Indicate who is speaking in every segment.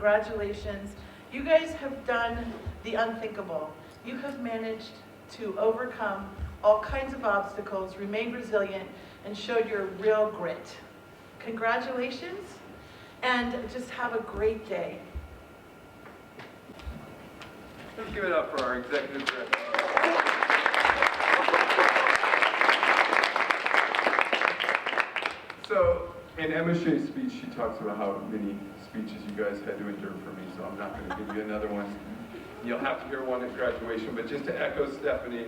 Speaker 1: congratulations. You guys have done the unthinkable. You have managed to overcome all kinds of obstacles, remained resilient, and showed your real grit. Congratulations, and just have a great day.
Speaker 2: Let's give it up for our executive director. So, in Emma Shea's speech, she talks about how many speeches you guys had to endure for me, so I'm not going to give you another one. You'll have to hear one at graduation, but just to echo Stephanie,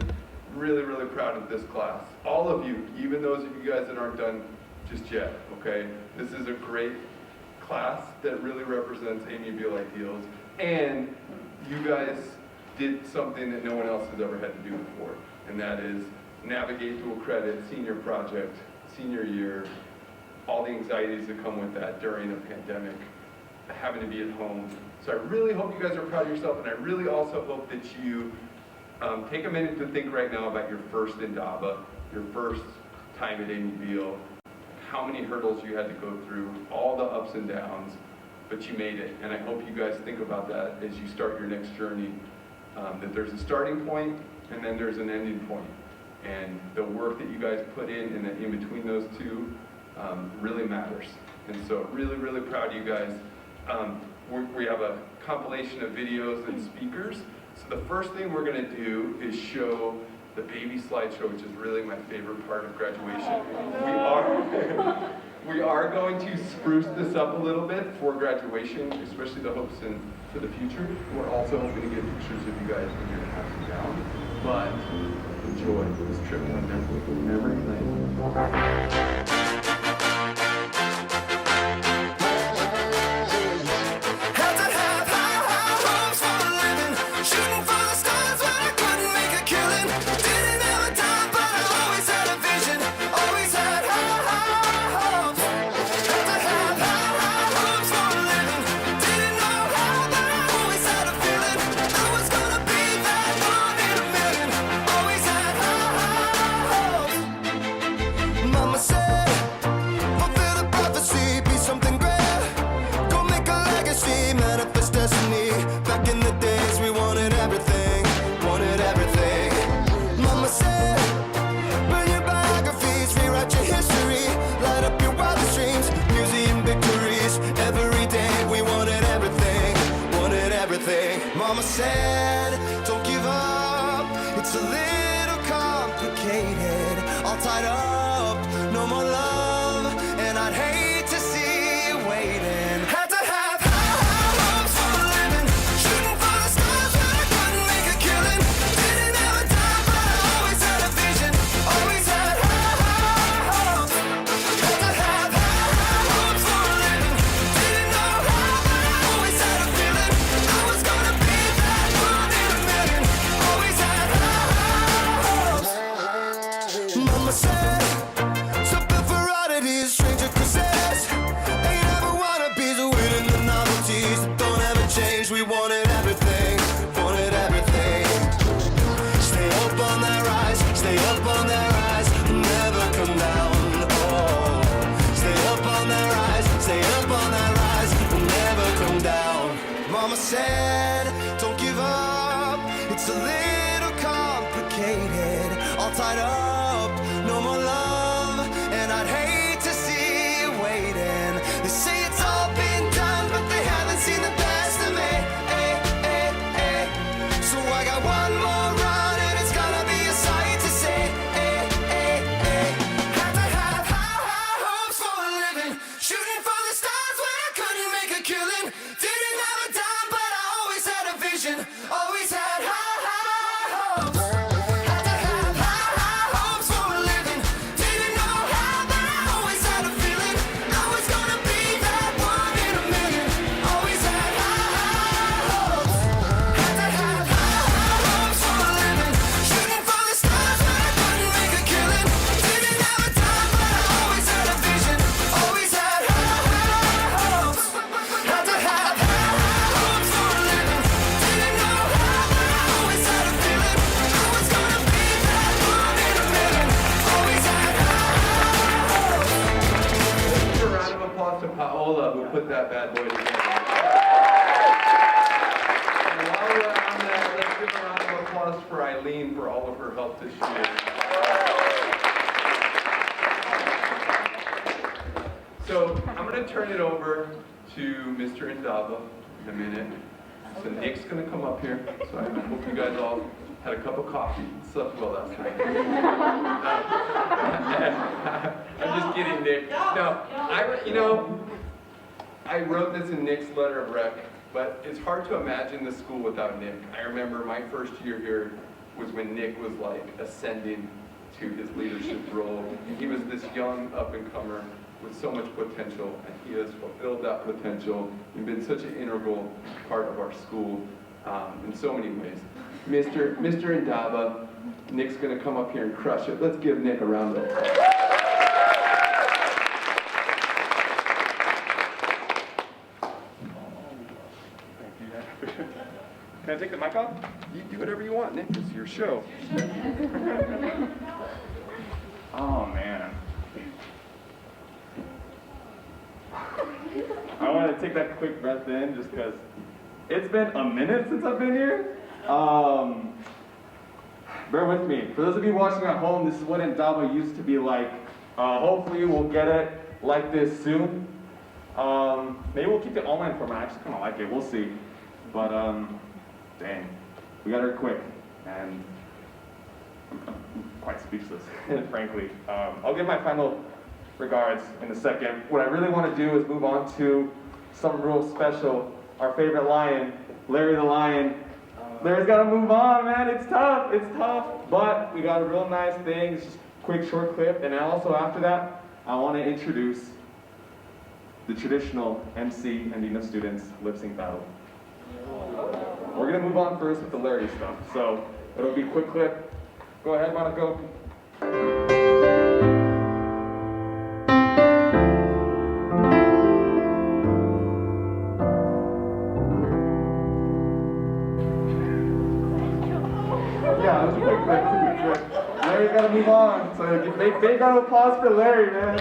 Speaker 2: really, really proud of this class. All of you, even those of you guys that aren't done just yet, okay? This is a great class that really represents Amy Beal ideals, and you guys did something that no one else has ever had to do before, and that is navigate dual credit, senior project, senior year, all the anxieties that come with that during a pandemic, having to be at home. So I really hope you guys are proud of yourself, and I really also hope that you take a minute to think right now about your first Indaba, your first time at Amy Beal, how many hurdles you had to go through, all the ups and downs, but you made it. And I hope you guys think about that as you start your next journey, that there's a starting point and then there's an ending point. And the work that you guys put in and in between those two really matters. And so really, really proud of you guys. We have a compilation of videos and speakers. So the first thing we're going to do is show the baby slideshow, which is really my favorite part of graduation. We are going to spruce this up a little bit for graduation, especially the hopes for the future. We're also hoping to get pictures of you guys when you're passing down. But enjoy this trip to memory lane.
Speaker 3: Mama said, don't give up, it's a little complicated, all tied up, no more love, and I'd hate to see you waiting. Had to have high hopes for a living, shooting for the stars when I couldn't make a killing, didn't have a dime but I always had a vision, always had high hopes. Had to have high hopes for a living, didn't know how but I always had a feeling I was gonna be that one in a million, always had high hopes. Mama said, something for oddities, stranger cruises, ain't ever wannabes, winning the novelties that don't ever change. We wanted everything, wanted everything. Stay up on that rise, stay up on that rise, never come down. Oh, stay up on that rise, stay up on that rise, never come down. Mama said, don't give up, it's a little complicated, all tied up, no more love, and I'd hate to see you waiting. They say it's all been done, but they haven't seen the best of me. So I got one more run, and it's gonna be a sight to see. Had to have high hopes for a living, shooting for the stars when I couldn't make a killing. Didn't have a dime, but I always had a vision, always had high hopes. Had to have high hopes for a living, didn't know how, but I always had a feeling I was gonna be that one in a million, always had high hopes. Had to have high hopes for a living, shooting for the stars when I couldn't make a killing. Didn't have a dime, but I always had a vision, always had high hopes. Had to have high hopes for a living, didn't know how, but I always had a feeling I was gonna be that one in a million, always had high hopes.
Speaker 2: A round of applause to Paola, who put that bad boy together. Eileen for all of her help this year. So I'm going to turn it over to Mr. Indaba in a minute. So Nick's going to come up here. So I hope you guys all had a cup of coffee. Slept well last night. I'm just kidding, Nick. No, I wrote this in Nick's letter of rec, but it's hard to imagine the school without Nick. I remember my first year here was when Nick was like ascending to his leadership role. And he was this young up-and-comer with so much potential, and he has fulfilled that potential and been such an integral part of our school in so many ways. Mr. Indaba, Nick's gonna come up here and crush it. Let's give Nick a round of applause.
Speaker 4: Can I take the mic off?
Speaker 2: You do whatever you want, Nick. It's your show.
Speaker 4: Oh, man. I want to take that quick breath in just because it's been a minute since I've been here. Bear with me. For those of you watching at home, this is what Indaba used to be like. Hopefully we'll get it like this soon. Maybe we'll keep the online format. I actually kind of like it. We'll see. But, dang. We got her quick. And I'm quite speechless, frankly. I'll give my final regards in a second. What I really want to do is move on to something real special. Our favorite lion, Larry the Lion. Larry's got to move on, man. It's tough. But we got a real nice thing. It's just a quick, short clip. And also after that, I want to introduce the traditional MC and Indaba students lip sync battle. We're going to move on first with the Larry stuff. So it'll be a quick clip. Go ahead, Monaco. Yeah, it was a quick clip. Larry's got to move on. So big round of applause for Larry, man.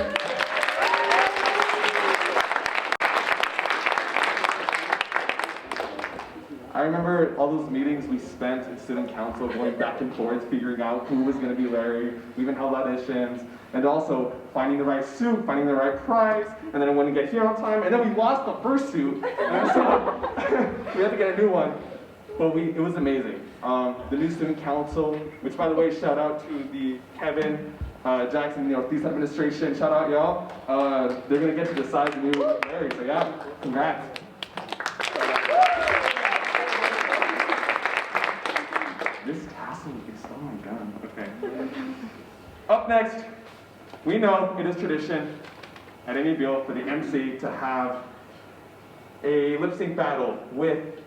Speaker 4: I remember all those meetings we spent in student council going back and forth, figuring out who was going to be Larry. We even held auditions, and also finding the right suit, finding the right price, and then I wouldn't get here on time, and then we lost the first suit, and so we had to get a new one. But it was amazing. The new student council, which by the way, shout out to the Kevin, Jackson, Northeast administration, shout out y'all. They're going to get to decide the new Larry, so yeah, congrats. This tassel is, oh my god, okay. Up next, we know it is tradition at any bill for the MC to have a lip sync battle with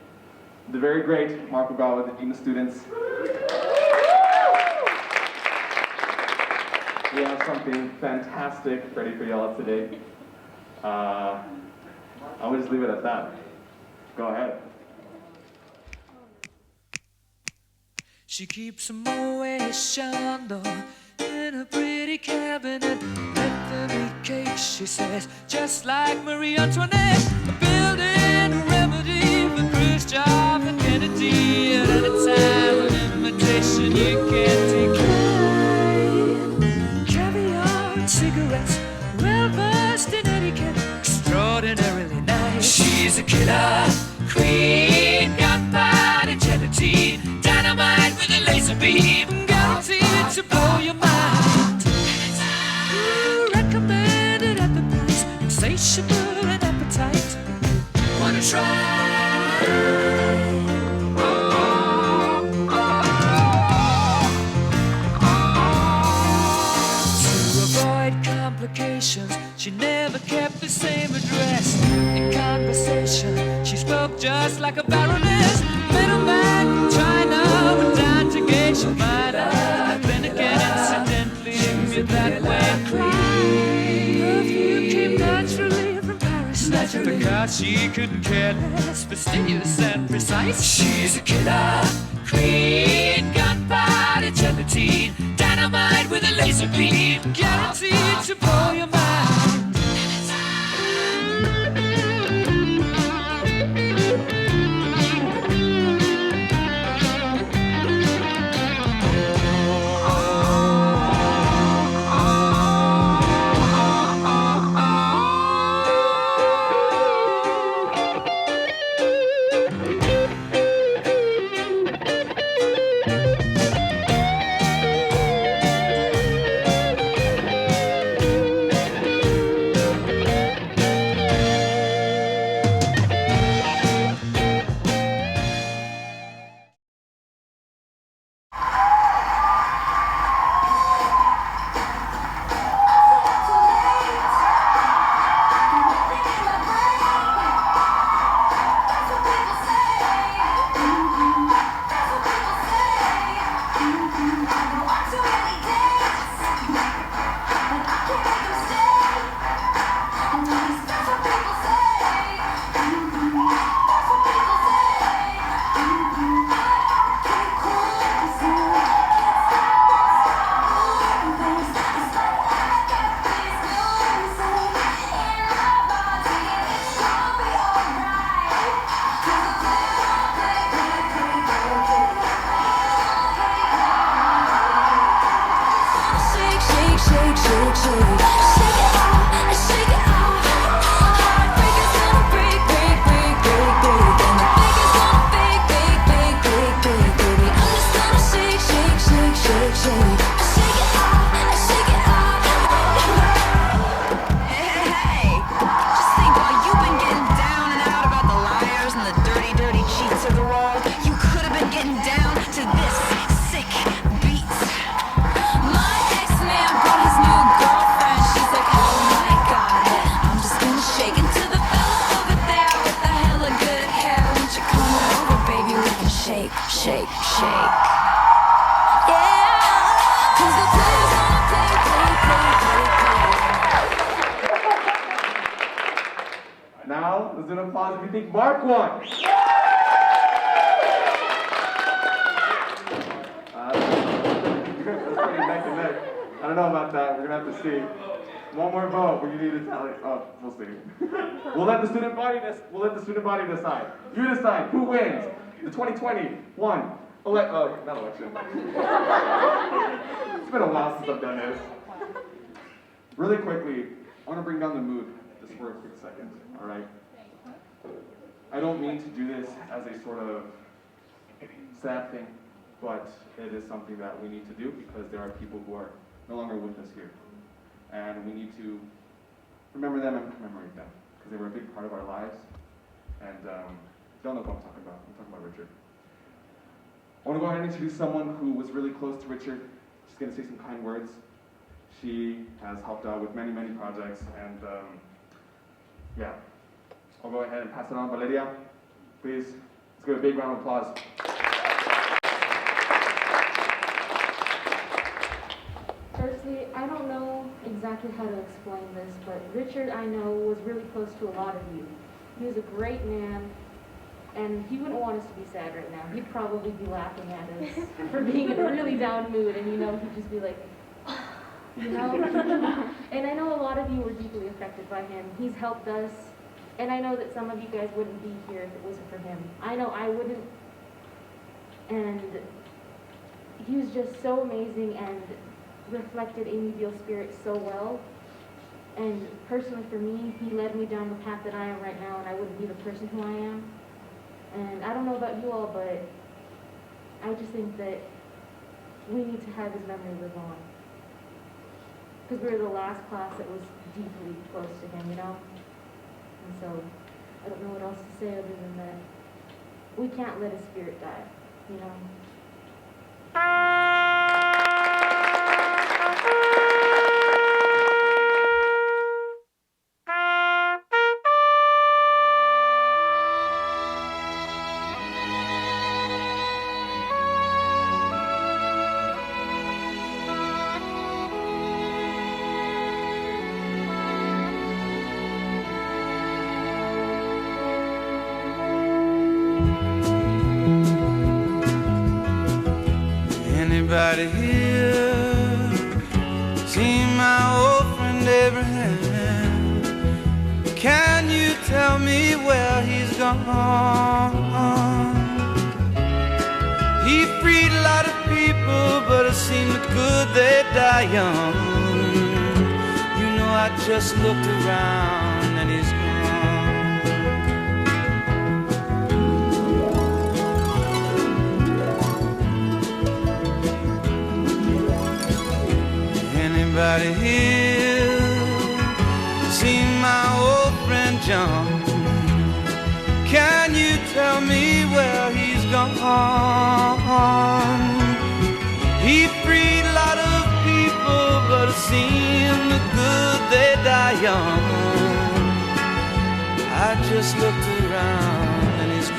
Speaker 4: the very great Mark Ogawa, the Dean of Students. We have something fantastic ready for y'all today. I'll just leave it at that. Go ahead.
Speaker 5: She keeps a Moet Chandon in a pretty cabinet. Let them eat cake, she says, just like Marie Antoinette. Building a remedy for Khrushchev and Kennedy. At any time, an invitation you can't decline. Caviar and cigarettes, well versed in etiquette, extraordinarily nice. She's a killer queen, gunpowder and gelatine. Dynamite with a laser beam, guaranteed to blow your mind. Recommended at the price, insatiable and appetite. Wanna try? To avoid complications, she never kept the same address. In conversation, she spoke just like a baroness. Middleman from China went down to gauge your mind. Then again, incidentally, you're that way. Perfume came naturally from Paris. Because she couldn't care less, fastidious and precise. She's a killer queen, gunpowder gelatine. Dynamite with a laser beam, guaranteed to blow your mind.
Speaker 4: Now, let's do an applause if you think Mark won. That's pretty neck and neck. I don't know about that. We're gonna have to see. One more vote. We need to tally. Oh, we'll see. We'll let the student body decide. You decide who wins the 2021 not election. It's been a while since I've done this. Really quickly, I want to bring down the mood just for a quick second. All right. I don't mean to do this as a sort of sad thing, but it is something that we need to do because there are people who are no longer with us here. And we need to remember them and commemorate them because they were a big part of our lives. And you don't know what I'm talking about. I'm talking about Richard. I want to go ahead and introduce someone who was really close to Richard. She's going to say some kind words. She has helped out with many, many projects. And yeah, I'll go ahead and pass it on. Valeria, please, let's give a big round of applause.
Speaker 6: Firstly, I don't know exactly how to explain this, but Richard, I know, was really close to a lot of you. He was a great man, and he wouldn't want us to be sad right now. He'd probably be laughing at us for being in a really down mood, and he'd just be like, And I know a lot of you were deeply affected by him. He's helped us, and I know that some of you guys wouldn't be here if it wasn't for him. I know I wouldn't, and he was just so amazing and reflected Amy Beale's spirit so well. And personally for me, he led me down the path that I am right now, and I wouldn't be the person who I am. And I don't know about you all, but I just think that we need to have his memory live on. Because we were the last class that was deeply close to him, And so, I don't know what else to say other than that. We can't let his spirit die,
Speaker 7: Anybody here seen my old friend Abraham? Can you tell me where he's gone? He freed a lot of people, but it seemed good they die young. I just looked around and he's gone. right here. See my old friend John. Can you tell me where he's gone? He freed a lot of people, but it seemed the good they die young. I just looked around and he's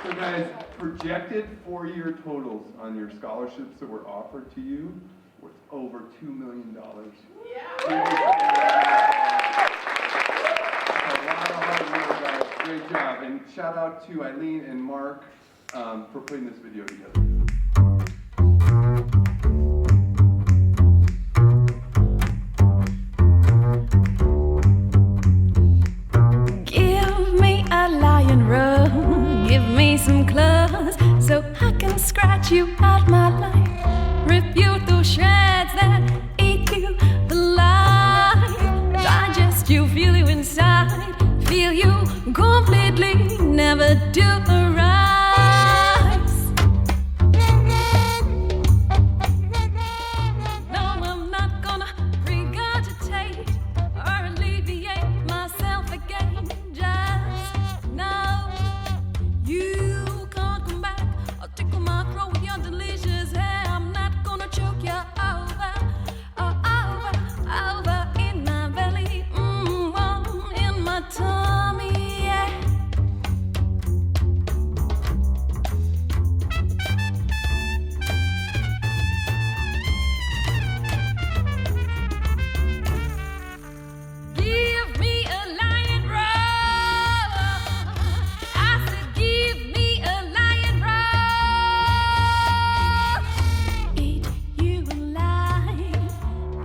Speaker 2: So guys, projected 4-year totals on your scholarships that were offered to you was over $2 million. Yeah. A lot of hard work, guys. Great job. And shout out to Eileen and Mark for putting this video together.
Speaker 8: Give me a lion robe, give me some claws, so I can scratch you out my life, rip you through shreds that eat you alive, digest you, feel you inside, feel you completely, never do the rise. No, I'm not gonna regurgitate or alleviate myself again. Just know you can't come back or tickle my throat with your delicious hair. I'm not gonna choke you over, over in my belly, in my tummy, yeah. Give me a lion roar. I said, give me a lion roar. Eat you alive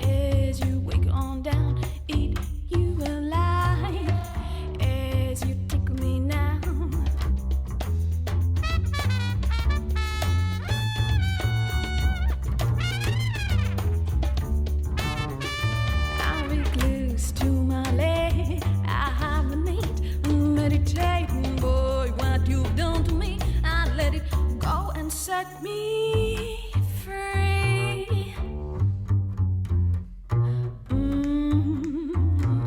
Speaker 8: as you wake on down. Eat you alive as you tickle me now. I recluse to my leg. I hibernate, meditating. Boy, what you've done to me, I let it go and set me free.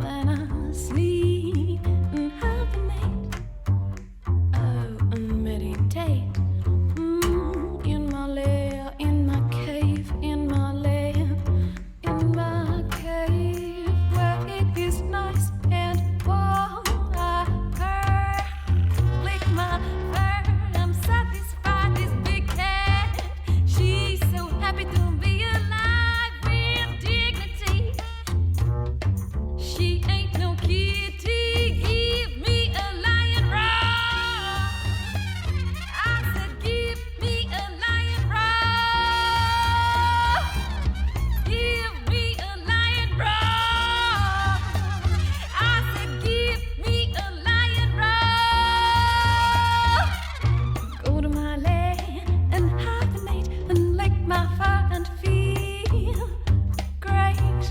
Speaker 8: When I sleep and hibernate, and meditate. In my lair, in my cave, in my lair, in my cave, where it is nice and warm. I purr, lick my fur. I'm satisfied, this big cat. She's so happy to be alive with dignity. She ain't no kitty. Give me a lion roar. I said, give me a lion roar. Give me a lion roar. I said, give me a lion roar. Go to my lair and hibernate and lick my fur and feel great.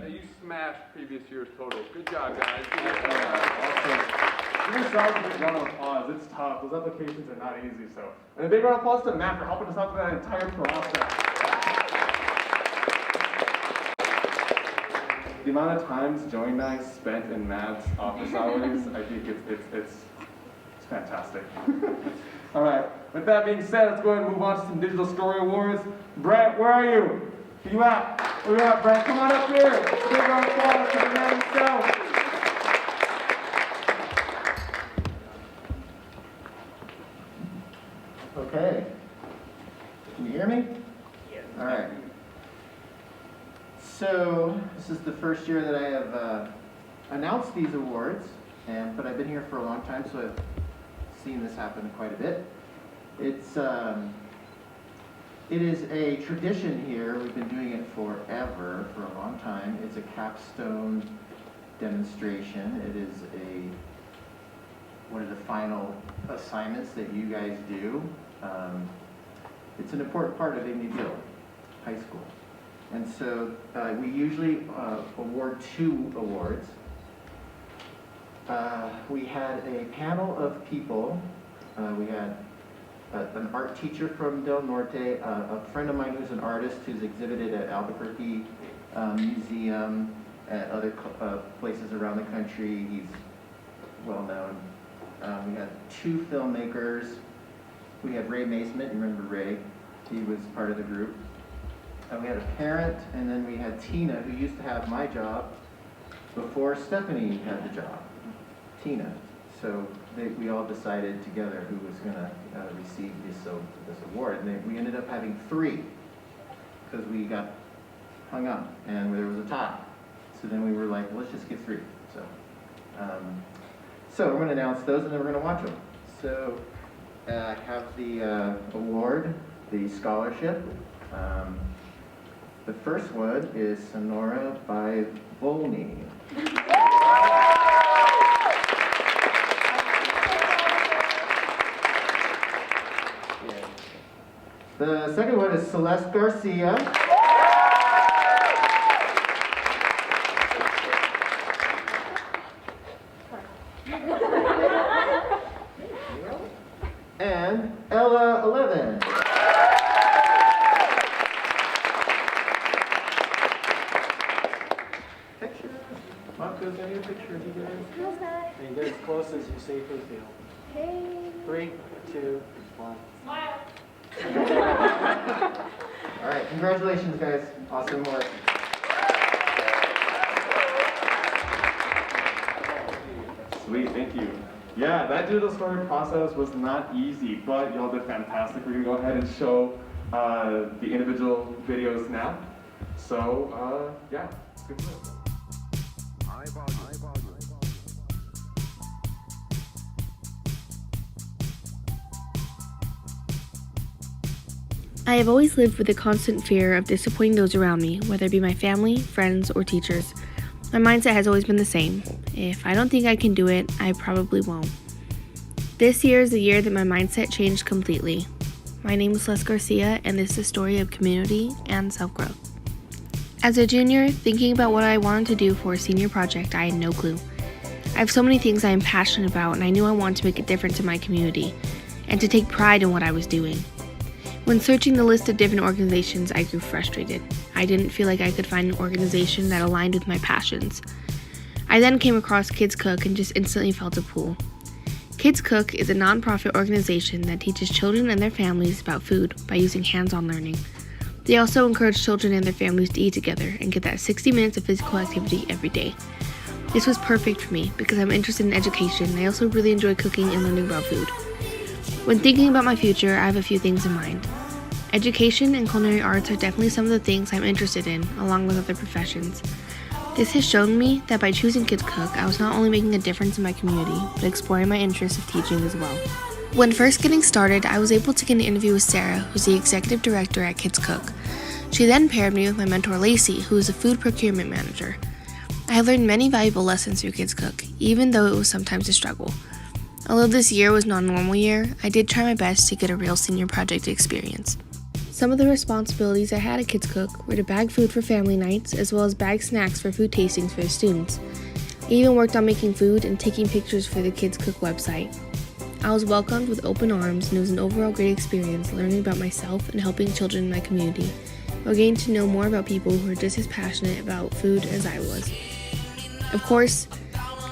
Speaker 2: you smashed previous year's total. Good job, guys. Good job.
Speaker 4: Awesome. Give yourselves a big round of applause. It's tough. Those applications are not easy. So, and a big round of applause to Matt for helping us out through that entire process. The amount of times Joey and I spent in Matt's office hours, I think it's fantastic. All right. With that being said, let's go ahead and move on to some digital story awards. Brett, where are you? Where you at? Where you at, Brett? Come on up here. Big round of applause for the man himself.
Speaker 9: Okay. Can you hear me? Yes. All right. So this is the first year that I have announced these awards, but I've been here for a long time, so I've seen this happen quite a bit. It is a tradition here. We've been doing it forever, for a long time. It's a capstone demonstration. It is one of the final assignments that you guys do. It's an important part of Indaba High School. And so we usually award 2 awards. We had a panel of people. We had an art teacher from Del Norte, a friend of mine who's an artist who's exhibited at Albuquerque Museum, at other places around the country. He's well known. We had 2 filmmakers. We had Ray Maceman, you remember Ray? He was part of the group. We had a parent, and then we had Tina, who used to have my job before Stephanie had the job. Tina. So we all decided together who was going to receive this award. And we ended up having 3 because we got hung up and there was a tie. So then we were like, well, let's just get 3. So we're going to announce those and then we're going to watch them. So I have the award, the scholarship. The first one is Sonora by Volney. The second one is Celeste Garcia. And Ella 11. Picture. Marco's got your picture of you guys.
Speaker 10: And get as close as you safely feel.
Speaker 6: Hey.
Speaker 10: 3, 2, 1.
Speaker 6: Smile.
Speaker 9: All right, congratulations, guys. Awesome work.
Speaker 4: Sweet, thank you. Yeah, that digital story process was not easy, but y'all did fantastic. We're gonna go ahead and show the individual videos now. So, yeah, good work.
Speaker 11: I have always lived with a constant fear of disappointing those around me, whether it be my family, friends, or teachers. My mindset has always been the same. If I don't think I can do it, I probably won't. This year is the year that my mindset changed completely. My name is Celeste Garcia, and this is a story of community and self-growth. As a junior, thinking about what I wanted to do for a senior project, I had no clue. I have so many things I am passionate about, and I knew I wanted to make a difference in my community, and to take pride in what I was doing. When searching the list of different organizations, I grew frustrated. I didn't feel like I could find an organization that aligned with my passions. I then came across Kids Cook and just instantly felt a pull. Kids Cook is a nonprofit organization that teaches children and their families about food by using hands-on learning. They also encourage children and their families to eat together and get that 60 minutes of physical activity every day. This was perfect for me because I'm interested in education and I also really enjoy cooking and learning about food. When thinking about my future, I have a few things in mind. Education and culinary arts are definitely some of the things I'm interested in, along with other professions. This has shown me that by choosing Kids Cook, I was not only making a difference in my community, but exploring my interest of teaching as well. When first getting started, I was able to get an interview with Sarah, who's the executive director at Kids Cook. She then paired me with my mentor Lacey, who is a food procurement manager. I have learned many valuable lessons through Kids Cook, even though it was sometimes a struggle. Although this year was not a normal year, I did try my best to get a real senior project experience. Some of the responsibilities I had at Kids Cook were to bag food for family nights, as well as bag snacks for food tastings for the students. I even worked on making food and taking pictures for the Kids Cook website. I was welcomed with open arms, and it was an overall great experience learning about myself and helping children in my community, while getting to know more about people who are just as passionate about food as I was. Of course,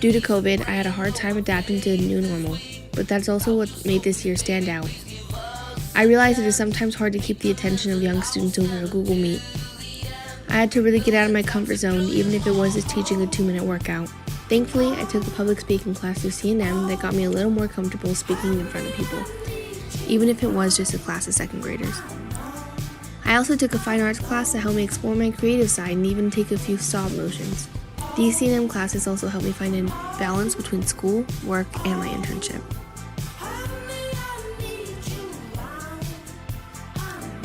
Speaker 11: due to COVID, I had a hard time adapting to the new normal, but that's also what made this year stand out. I realized it is sometimes hard to keep the attention of young students over a Google Meet. I had to really get out of my comfort zone, even if it was just teaching a 2-minute workout. Thankfully, I took a public speaking class through C&M that got me a little more comfortable speaking in front of people, even if it was just a class of second graders. I also took a fine arts class that helped me explore my creative side and even take a few stop motions. These C&M classes also helped me find a balance between school, work, and my internship.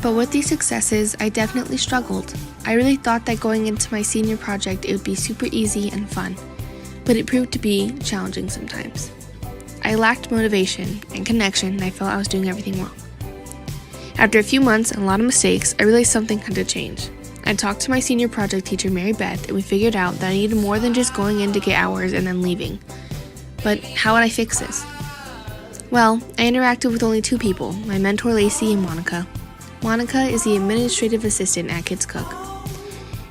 Speaker 11: But with these successes, I definitely struggled. I really thought that going into my senior project it would be super easy and fun, but it proved to be challenging sometimes. I lacked motivation and connection, and I felt I was doing everything wrong. After a few months and a lot of mistakes, I realized something had to change. I talked to my senior project teacher, Mary Beth, and we figured out that I needed more than just going in to get hours and then leaving. But how would I fix this? Well, I interacted with only 2 people, my mentor Lacey and Monica. Monica is the administrative assistant at Kids Cook.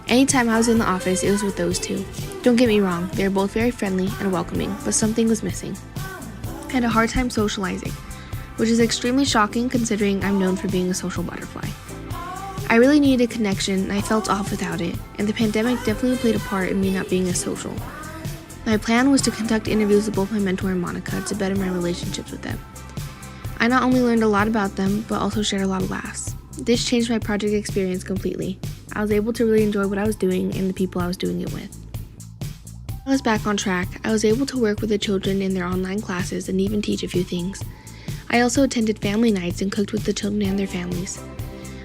Speaker 11: Anytime I was in the office, it was with those 2. Don't get me wrong, they were both very friendly and welcoming, but something was missing. I had a hard time socializing, which is extremely shocking considering I'm known for being a social butterfly. I really needed a connection, and I felt off without it, and the pandemic definitely played a part in me not being as social. My plan was to conduct interviews with both my mentor and Monica to better my relationships with them. I not only learned a lot about them, but also shared a lot of laughs. This changed my project experience completely. I was able to really enjoy what I was doing and the people I was doing it with. When I was back on track, I was able to work with the children in their online classes and even teach a few things. I also attended family nights and cooked with the children and their families.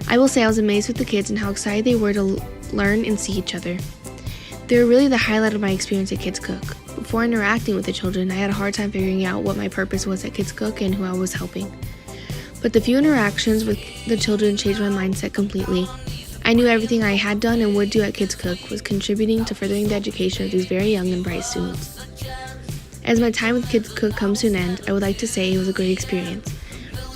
Speaker 11: I will say I was amazed with the kids and how excited they were to learn and see each other. They were really the highlight of my experience at Kids Cook. Before interacting with the children, I had a hard time figuring out what my purpose was at Kids Cook and who I was helping. But the few interactions with the children changed my mindset completely. I knew everything I had done and would do at Kids Cook was contributing to furthering the education of these very young and bright students. As my time with Kids Cook comes to an end, I would like to say it was a great experience.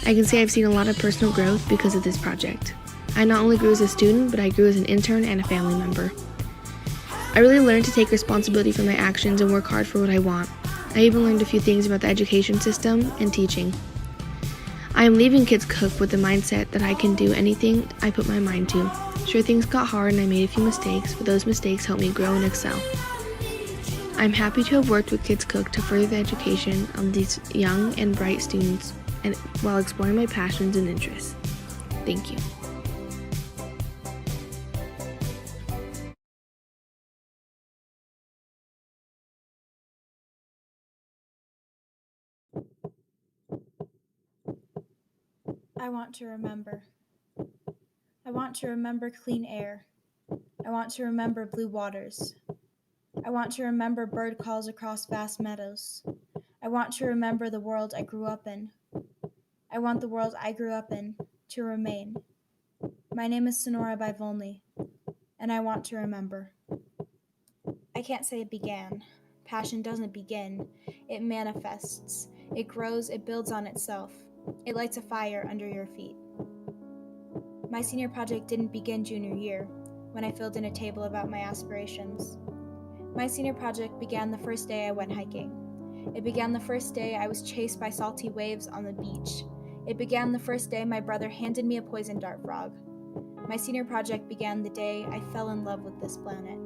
Speaker 11: I can say I've seen a lot of personal growth because of this project. I not only grew as a student, but I grew as an intern and a family member. I really learned to take responsibility for my actions and work hard for what I want. I even learned a few things about the education system and teaching. I am leaving Kids Cook with the mindset that I can do anything I put my mind to. Sure, things got hard and I made a few mistakes, but those mistakes helped me grow and excel. I'm happy to have worked with Kids Cook to further the education of these young and bright students and while exploring my passions and interests. Thank you.
Speaker 12: I want to remember. I want to remember clean air. I want to remember blue waters. I want to remember bird calls across vast meadows. I want to remember the world I grew up in. I want the world I grew up in to remain. My name is Sonora Bivolny, and I want to remember. I can't say it began. Passion doesn't begin. It manifests. It grows. It builds on itself. It lights a fire under your feet. My senior project didn't begin junior year, when I filled in a table about my aspirations. My senior project began the first day I went hiking. It began the first day I was chased by salty waves on the beach. It began the first day my brother handed me a poison dart frog. My senior project began the day I fell in love with this planet.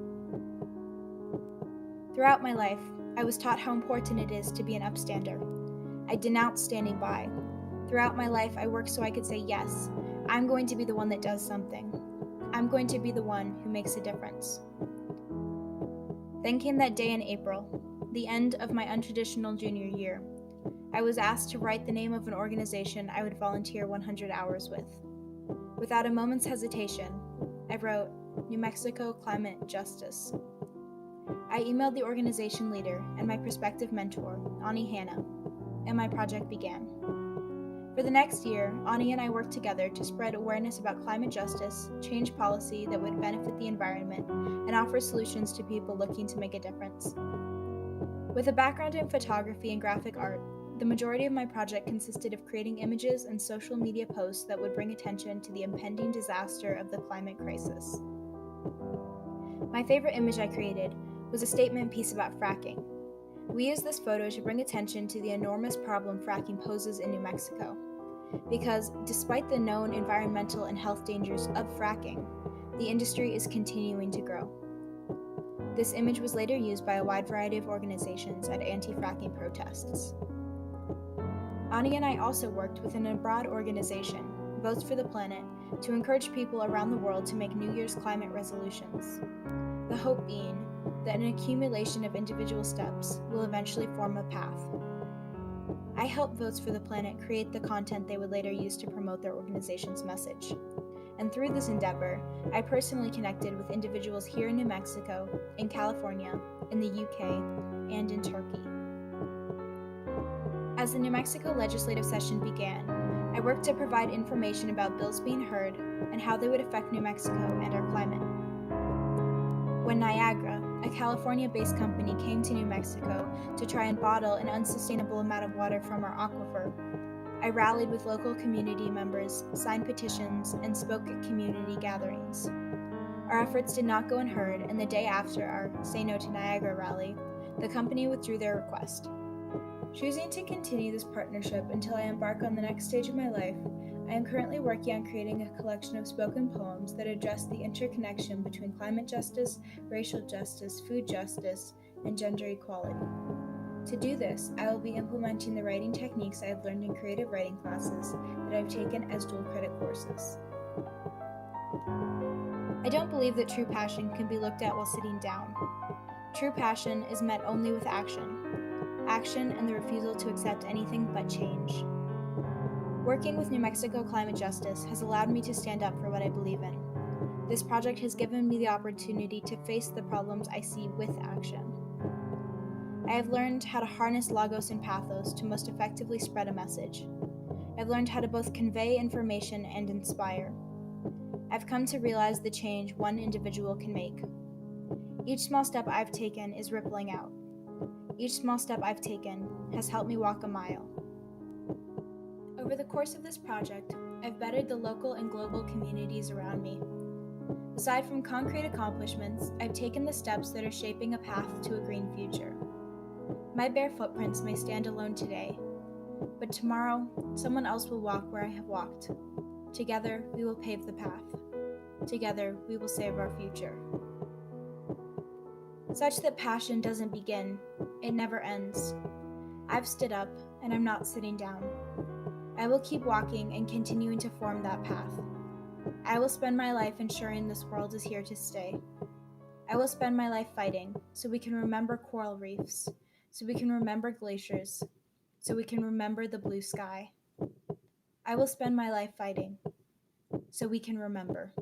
Speaker 12: Throughout my life, I was taught how important it is to be an upstander. I denounced standing by. Throughout my life, I worked so I could say, yes, I'm going to be the one that does something. I'm going to be the one who makes a difference. Then came that day in April, the end of my untraditional junior year. I was asked to write the name of an organization I would volunteer 100 hours with. Without a moment's hesitation, I wrote New Mexico Climate Justice. I emailed the organization leader and my prospective mentor, Ani Hanna, and my project began. For the next year, Ani and I worked together to spread awareness about climate justice, change policy that would benefit the environment, and offer solutions to people looking to make a difference. With a background in photography and graphic art, the majority of my project consisted of creating images and social media posts that would bring attention to the impending disaster of the climate crisis. My favorite image I created was a statement piece about fracking. We used this photo to bring attention to the enormous problem fracking poses in New Mexico. Because despite the known environmental and health dangers of fracking, the industry is continuing to grow. This image was later used by a wide variety of organizations at anti-fracking protests. Ani and I also worked with an abroad organization, Votes for the Planet, to encourage people around the world to make New Year's climate resolutions. The hope being that an accumulation of individual steps will eventually form a path. I helped Votes for the Planet create the content they would later use to promote their organization's message. And through this endeavor, I personally connected with individuals here in New Mexico, in California, in the UK, and in Turkey. As the New Mexico legislative session began, I worked to provide information about bills being heard and how they would affect New Mexico and our climate. When Niagara, a California-based company, came to New Mexico to try and bottle an unsustainable amount of water from our aquifer, I rallied with local community members, signed petitions, and spoke at community gatherings. Our efforts did not go unheard, and the day after our Say No to Niagara rally, the company withdrew their request. Choosing to continue this partnership until I embark on the next stage of my life, I am currently working on creating a collection of spoken poems that address the interconnection between climate justice, racial justice, food justice, and gender equality. To do this, I will be implementing the writing techniques I have learned in creative writing classes that I've taken as dual credit courses. I don't believe that true passion can be looked at while sitting down. True passion is met only with action. Action and the refusal to accept anything but change. Working with New Mexico Climate Justice has allowed me to stand up for what I believe in. This project has given me the opportunity to face the problems I see with action. I have learned how to harness logos and pathos to most effectively spread a message. I've learned how to both convey information and inspire. I've come to realize the change one individual can make. Each small step I've taken is rippling out. Each small step I've taken has helped me walk a mile. Over the course of this project, I've bettered the local and global communities around me. Aside from concrete accomplishments, I've taken the steps that are shaping a path to a green future. My bare footprints may stand alone today, but tomorrow, someone else will walk where I have walked. Together, we will pave the path. Together, we will save our future. Such that passion doesn't begin, it never ends. I've stood up, and I'm not sitting down. I will keep walking and continuing to form that path. I will spend my life ensuring this world is here to stay. I will spend my life fighting so we can remember coral reefs, so we can remember glaciers, so we can remember the blue sky. I will spend my life fighting so we can remember.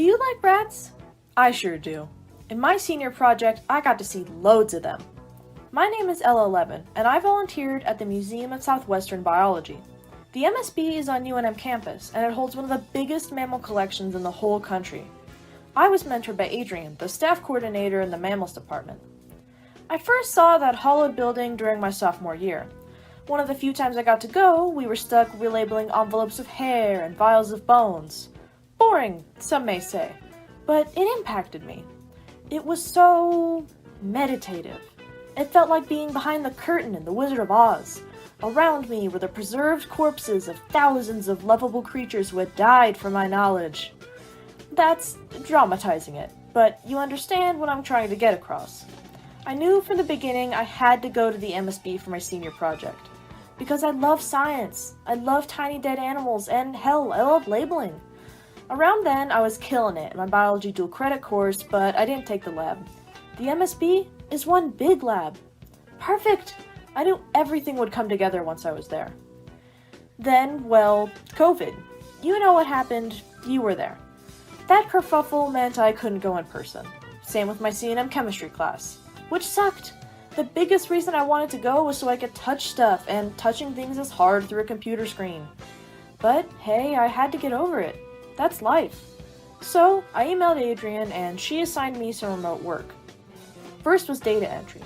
Speaker 13: Do you like rats? I sure do. In my senior project, I got to see loads of them. My name is Ella Levin, and I volunteered at the Museum of Southwestern Biology. The MSB is on UNM campus, and it holds one of the biggest mammal collections in the whole country. I was mentored by Adrian, the staff coordinator in the mammals department. I first saw that hallowed building during my sophomore year. One of the few times I got to go, we were stuck relabeling envelopes of hair and vials of bones. Boring, some may say, but it impacted me. It was so meditative. It felt like being behind the curtain in The Wizard of Oz. Around me were the preserved corpses of thousands of lovable creatures who had died for my knowledge. That's dramatizing it, but you understand what I'm trying to get across. I knew from the beginning I had to go to the MSB for my senior project. Because I love science, I love tiny dead animals, and hell, I love labeling. Around then, I was killing it in my biology dual credit course, but I didn't take the lab. The MSB is one big lab. Perfect! I knew everything would come together once I was there. Then, well, COVID. You know what happened, you were there. That kerfuffle meant I couldn't go in person. Same with my C&M chemistry class, which sucked. The biggest reason I wanted to go was so I could touch stuff, and touching things is hard through a computer screen. But hey, I had to get over it. That's life. So I emailed Adrian and she assigned me some remote work. First was data entry.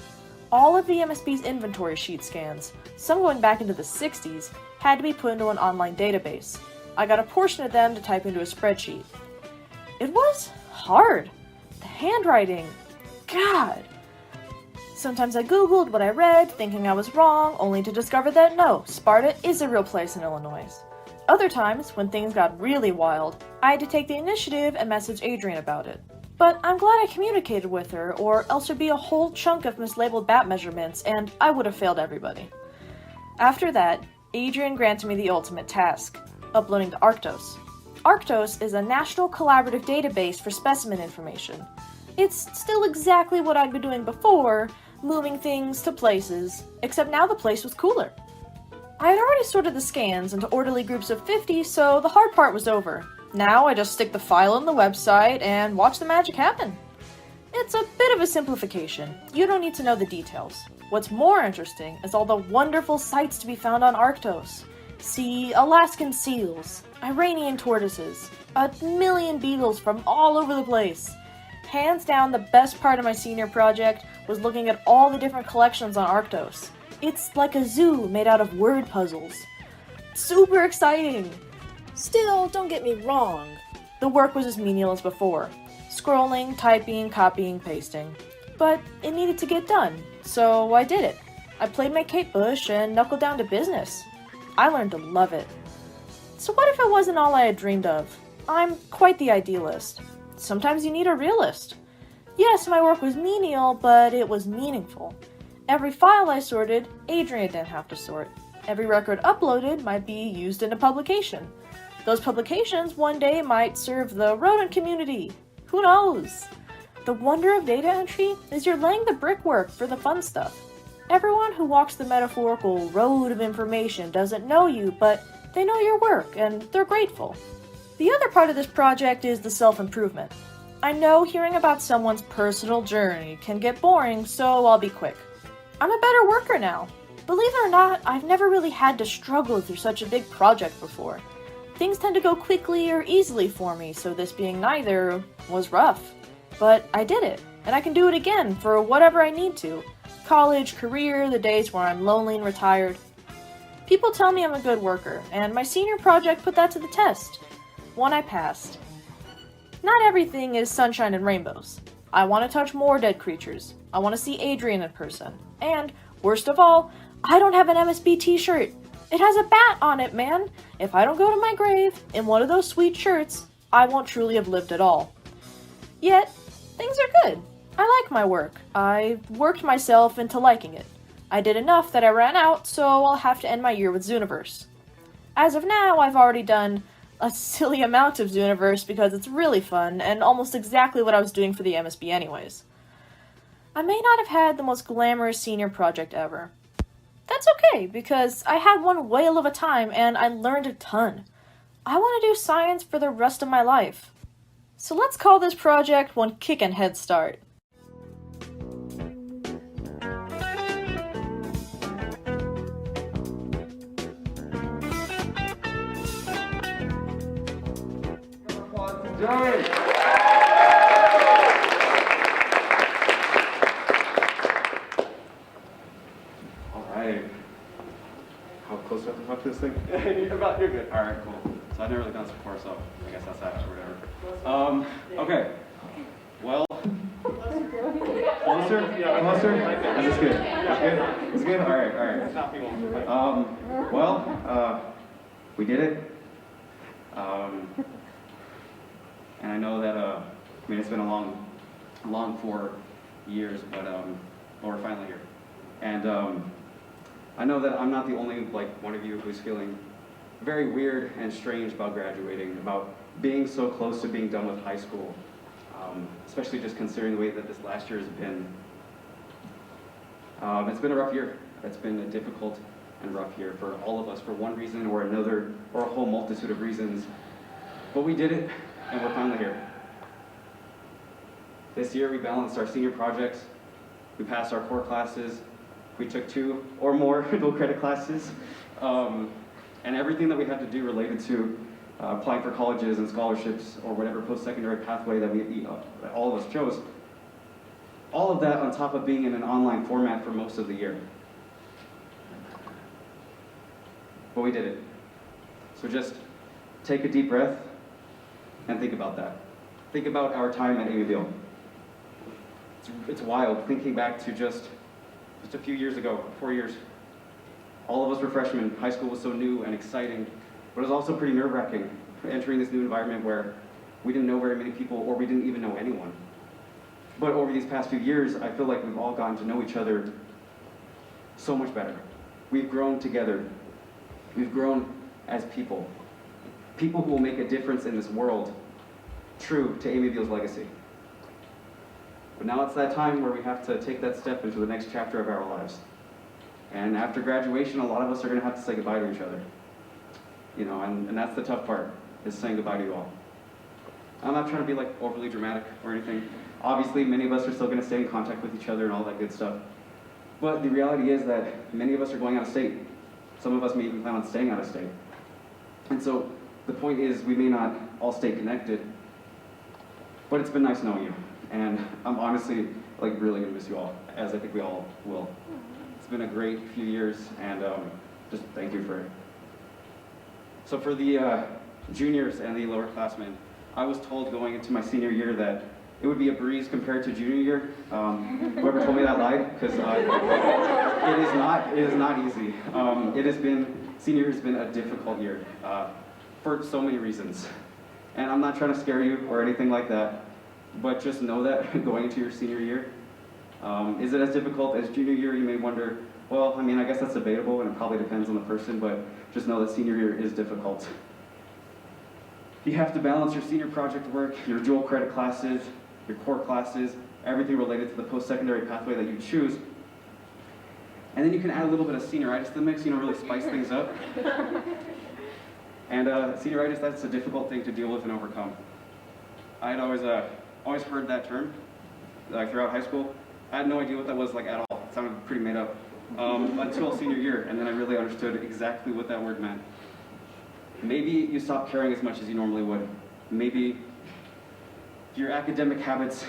Speaker 13: All of the MSB's inventory sheet scans, some going back into the 60s, had to be put into an online database. I got a portion of them to type into a spreadsheet. It was hard. The handwriting. God. Sometimes I googled what I read, thinking I was wrong, only to discover that no, Sparta is a real place in Illinois. Other times, when things got really wild, I had to take the initiative and message Adrian about it. But I'm glad I communicated with her, or else there'd be a whole chunk of mislabeled bat measurements, and I would have failed everybody. After that, Adrian granted me the ultimate task, uploading to Arctos. Arctos is a national collaborative database for specimen information. It's still exactly what I'd been doing before, moving things to places, except now the place was cooler. I had already sorted the scans into orderly groups of 50, so the hard part was over. Now I just stick the file in the website and watch the magic happen. It's a bit of a simplification. You don't need to know the details. What's more interesting is all the wonderful sights to be found on Arctos. See Alaskan seals, Iranian tortoises, a million beetles from all over the place. Hands down, the best part of my senior project was looking at all the different collections on Arctos. It's like a zoo made out of word puzzles. Super exciting! Still, don't get me wrong. The work was as menial as before. Scrolling, typing, copying, pasting. But it needed to get done, so I did it. I played my Kate Bush and knuckled down to business. I learned to love it. So what if it wasn't all I had dreamed of? I'm quite the idealist. Sometimes you need a realist. Yes, my work was menial, but it was meaningful. Every file I sorted, Adrian didn't have to sort. Every record uploaded might be used in a publication. Those publications one day might serve the rodent community. Who knows? The wonder of data entry is you're laying the brickwork for the fun stuff. Everyone who walks the metaphorical road of information doesn't know you, but they know your work, and they're grateful. The other part of this project is the self-improvement. I know hearing about someone's personal journey can get boring, so I'll be quick. I'm a better worker now. Believe it or not, I've never really had to struggle through such a big project before. Things tend to go quickly or easily for me, so this being neither was rough. But I did it, and I can do it again for whatever I need to. College, career, the days where I'm lonely and retired. People tell me I'm a good worker, and my senior project put that to the test. One I passed. Not everything is sunshine and rainbows. I want to touch more dead creatures. I want to see Adrian in person. And, worst of all, I don't have an MSB t-shirt. It has a bat on it, man. If I don't go to my grave in one of those sweet shirts, I won't truly have lived at all. Yet, things are good. I like my work. I worked myself into liking it. I did enough that I ran out, so I'll have to end my year with Zooniverse. As of now, I've already done a silly amount of Zooniverse because it's really fun and almost exactly what I was doing for the MSB anyways. I may not have had the most glamorous senior project ever. That's okay, because I had one whale of a time and I learned a ton. I want to do science for the rest of my life. So let's call this project one kickin' head start.
Speaker 4: Alright. How close do I have to talk to this thing? You're good. Alright, cool. So I've never really done this before, so I guess that's that or whatever. Okay. Well. Closer? Closer? Is this good? Is it good? Alright. We did it. And I know that, it's been a long 4 years, but we're finally here. And I know that I'm not the only, one of you who's feeling very weird and strange about graduating, about
Speaker 14: being so close to being done with high school, especially just considering the way that this last year has been. It's been a rough year. It's been a difficult and rough year for all of us for one reason or another, or a whole multitude of reasons. But we did it, and we're finally here. This year we balanced our senior projects, we passed our core classes, we took 2 or more dual credit classes, and everything that we had to do related to applying for colleges and scholarships or whatever post-secondary pathway that that all of us chose. All of that on top of being in an online format for most of the year. But we did it. So just take a deep breath and think about that. Think about our time at Amyville. It's wild thinking back to just a few years ago, 4 years. All of us were freshmen. High school was so new and exciting, but it was also pretty nerve-wracking entering this new environment where we didn't know very many people or we didn't even know anyone. But over these past few years, I feel like we've all gotten to know each other so much better. We've grown together. We've grown as people. People who will make a difference in this world, true to Amyville's legacy. But now it's that time where we have to take that step into the next chapter of our lives. And after graduation, a lot of us are going to have to say goodbye to each other. You know, and that's the tough part, is saying goodbye to you all. I'm not trying to be like overly dramatic or anything. Obviously, many of us are still going to stay in contact with each other and all that good stuff. But the reality is that many of us are going out of state. Some of us may even plan on staying out of state. And so the point is, we may not all stay connected, but it's been nice knowing you. And I'm honestly like really gonna miss you all, as I think we all will. It's been a great few years, and just thank you for it. So for the juniors and the lower classmen, I was told going into my senior year that it would be a breeze compared to junior year. Whoever told me that lied, because it is not easy. Senior has been a difficult year for so many reasons. And I'm not trying to scare you or anything like that, but just know that going into your senior year, is it as difficult as junior year? You may wonder, well, I mean, I guess that's debatable and it probably depends on the person, but just know that senior year is difficult. You have to balance your senior project work, your dual credit classes, your core classes, everything related to the post-secondary pathway that you choose. And then you can add a little bit of senioritis to the mix, really spice things up. And senioritis, that's a difficult thing to deal with and overcome. I had always heard that term, like throughout high school. I had no idea what that was like at all. It sounded pretty made up. Until senior year, and then I really understood exactly what that word meant. Maybe you stop caring as much as you normally would. Maybe your academic habits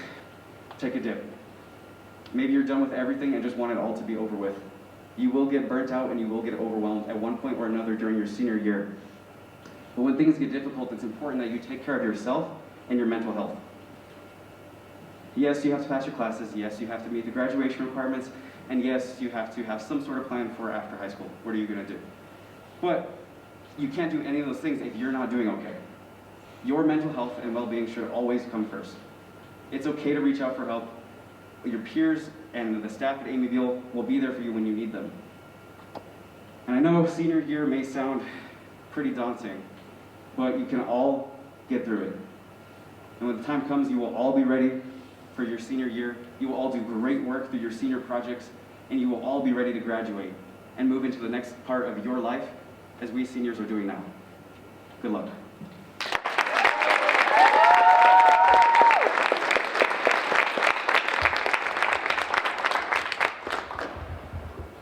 Speaker 14: take a dip. Maybe you're done with everything and just want it all to be over with. You will get burnt out and you will get overwhelmed at one point or another during your senior year. But when things get difficult, it's important that you take care of yourself and your mental health. Yes, you have to pass your classes. Yes, you have to meet the graduation requirements. And yes, you have to have some sort of plan for after high school. What are you going to do? But you can't do any of those things if you're not doing okay. Your mental health and well-being should always come first. It's okay to reach out for help. Your peers and the staff at Amyville will be there for you when you need them. And I know senior year may sound pretty daunting, but you can all get through it. And when the time comes, you will all be ready for your senior year. You will all do great work through your senior projects, and you will all be ready to graduate and move into the next part of your life as we seniors are doing now. Good luck.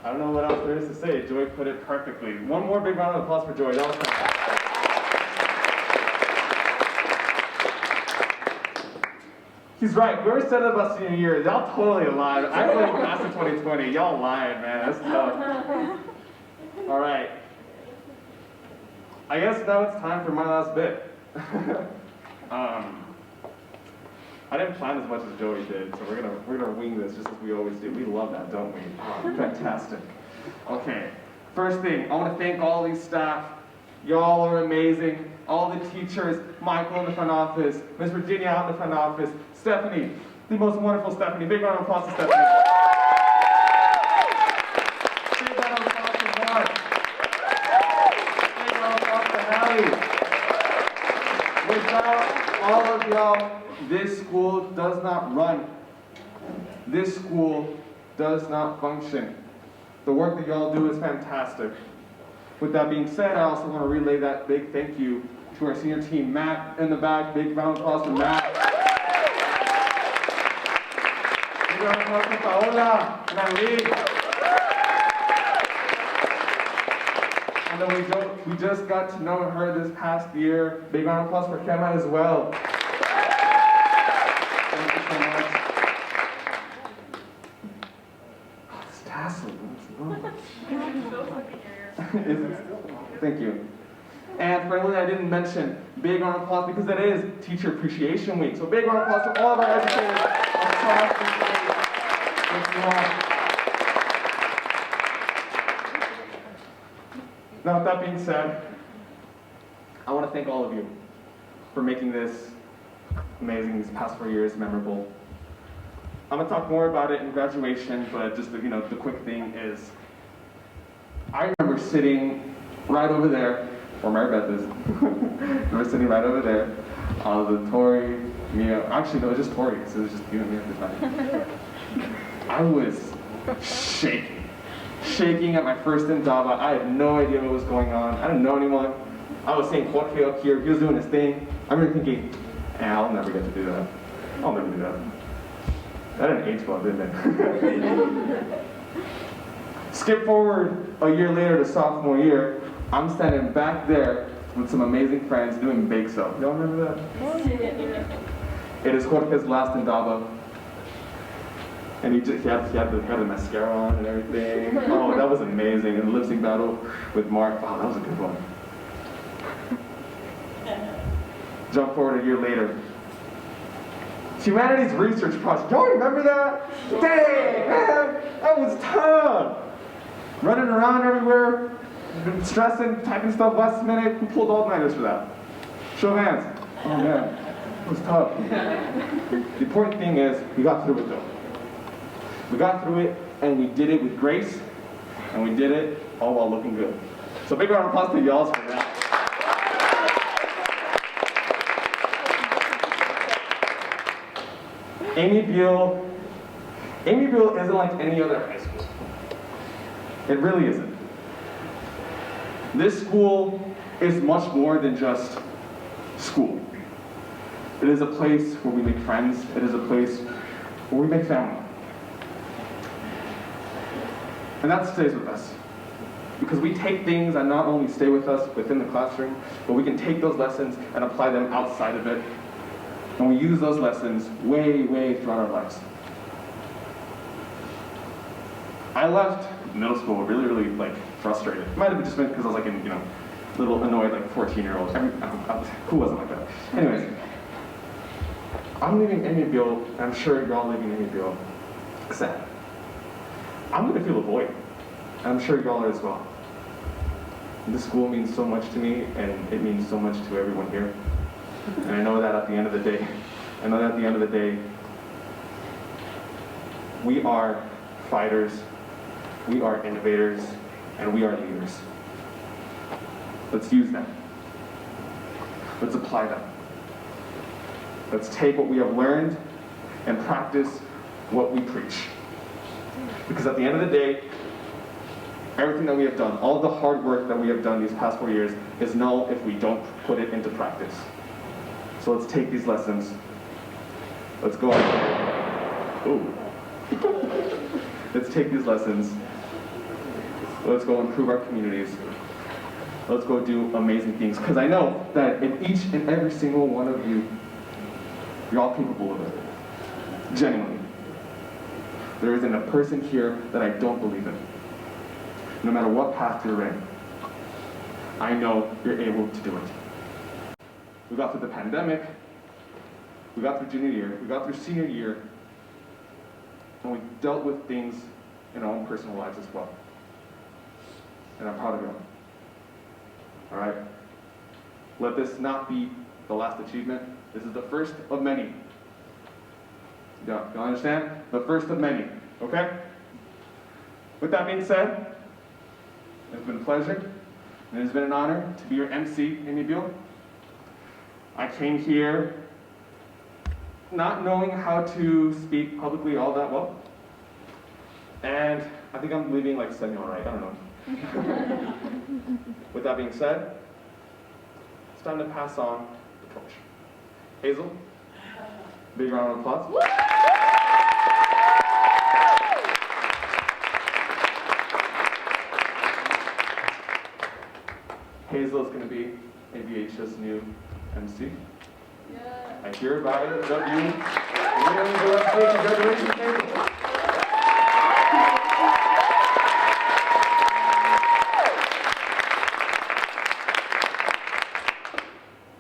Speaker 4: I don't know what else there is to say. Joy put it perfectly. One more big round of applause for Joy. That was fantastic. He's right. Whoever said that about senior year, y'all totally lied. I played class of 2020. Y'all lying, man. That's tough. All right. I guess now it's time for my last bit. I didn't plan as much as Joey did, so we're gonna wing this just as we always do. We love that, don't we? Oh, fantastic. Okay. First thing, I want to thank all these staff. Y'all are amazing. All the teachers, Michael in the front office, Miss Virginia out in the front office, Stephanie, the most wonderful Stephanie. Big round of applause to Stephanie. Big round of applause to Mark. Big round of applause to Hallie. With that, y'all, this school does not run. This school does not function. The work that y'all do is fantastic. With that being said, I also want to relay that big thank you to our senior team, Matt in the back. Big round of applause for Matt. Big round of applause for Paola and Ali. And then we just got to know her this past year. Big round of applause for Kema as well. Thank you so much. Oh, this tassel, Thank you. And for anyone I didn't mention, big round of applause because it is Teacher Appreciation Week. So big round of applause to all of our educators across the state. Thank you all. Now, with that being said, I want to thank all of you for making this amazing, these past 4 years memorable. I'm going to talk more about it in graduation, but just the quick thing is, I remember sitting right over there, where Mary Beth is. We're sitting right over there. The Tori, Mia, actually no, it was just Tori, so it was just you and me at the time. I was shaking at my first Indaba. I had no idea what was going on. I didn't know anyone. I was seeing Jorge up here. He was doing his thing. I remember thinking, I'll never get to do that. I'll never do that. That didn't age well, didn't it? Skip forward a year later to sophomore year. I'm standing back there with some amazing friends doing bake sale. Y'all remember that? It is Jorge's last Indaba. And he had the mascara on and everything. Oh, that was amazing. And the lip sync battle with Mark. Wow, that was a good one. Jump forward a year later. Humanities research project. Y'all remember that? Dang, man, that was tough. Running around everywhere, stressing, typing stuff last minute. Who pulled all-nighters for that? Show of hands. Oh man, it was tough. The important thing is we got through it though. We got through it, and we did it with grace, and we did it all while looking good. So big round of applause to y'all for that. Amy Beale isn't like any other high school. It really isn't. This school is much more than just school. It is a place where we make friends. It is a place where we make family. And that stays with us. Because we take things that not only stay with us within the classroom, but we can take those lessons and apply them outside of it. And we use those lessons way, way throughout our lives. I left middle school really, really frustrated. It might have just been because I was little annoyed 14-year-old. Who wasn't like that? Anyways, I'm leaving Amy Beale, and I'm sure you're all leaving Amy Beale sad. I'm gonna feel a void, and I'm sure y'all are as well. This school means so much to me, and it means so much to everyone here. And I know that at the end of the day, we are fighters, we are innovators, and we are leaders. Let's use them. Let's apply them. Let's take what we have learned and practice what we preach. Because at the end of the day, everything that we have done, all the hard work that we have done these past 4 years is null if we don't put it into practice. So let's take these lessons. Let's go out there. Ooh. Let's take these lessons. Let's go improve our communities. Let's go do amazing things. Because I know that in each and every single one of you, you're all capable of it. Genuinely. There isn't a person here that I don't believe in. No matter what path you're in, I know you're able to do it. We got through the pandemic, we got through junior year, we got through senior year, and we dealt with things in our own personal lives as well. And I'm proud of you. All right? Let this not be the last achievement. This is the first of many. You understand? The first of many, okay? With that being said, it's been a pleasure, and it's been an honor to be your MC, Amy Beale. I came here not knowing how to speak publicly all that well. And I think I'm leaving like semi-alright, I don't know. With that being said, it's time to pass on the torch. Hazel, big round of applause. Hazel is going to be ABH's new MC. I hereby dub you. Congratulations, Hazel.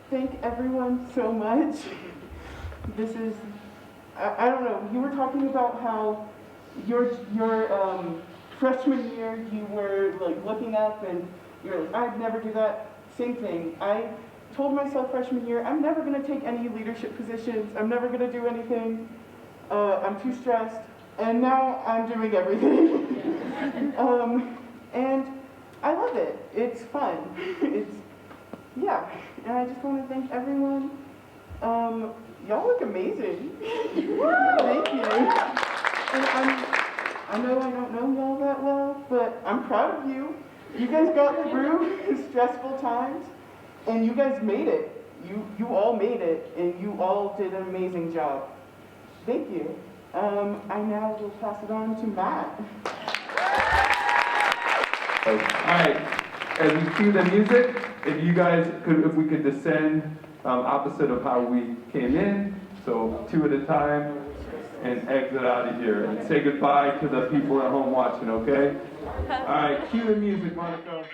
Speaker 15: Thank everyone so much. This is, I don't know, you were talking about how your freshman year you were like looking up and you're like, I'd never do that. Same thing. I told myself freshman year, I'm never gonna take any leadership positions. I'm never gonna do anything. I'm too stressed. And now I'm doing everything. And I love it. It's fun. Yeah, and I just want to thank everyone. Y'all look amazing. Thank you. And I know I don't know y'all that well, but I'm proud of you. You guys got through stressful times, and you guys made it. You all made it, and you all did an amazing job. Thank you. I now will pass it on to Matt.
Speaker 2: All right. As we cue the music, if we could descend opposite of how we came in, so 2 at a time, and exit out of here, and say goodbye to the people at home watching, okay? All right, cue the music, Monica.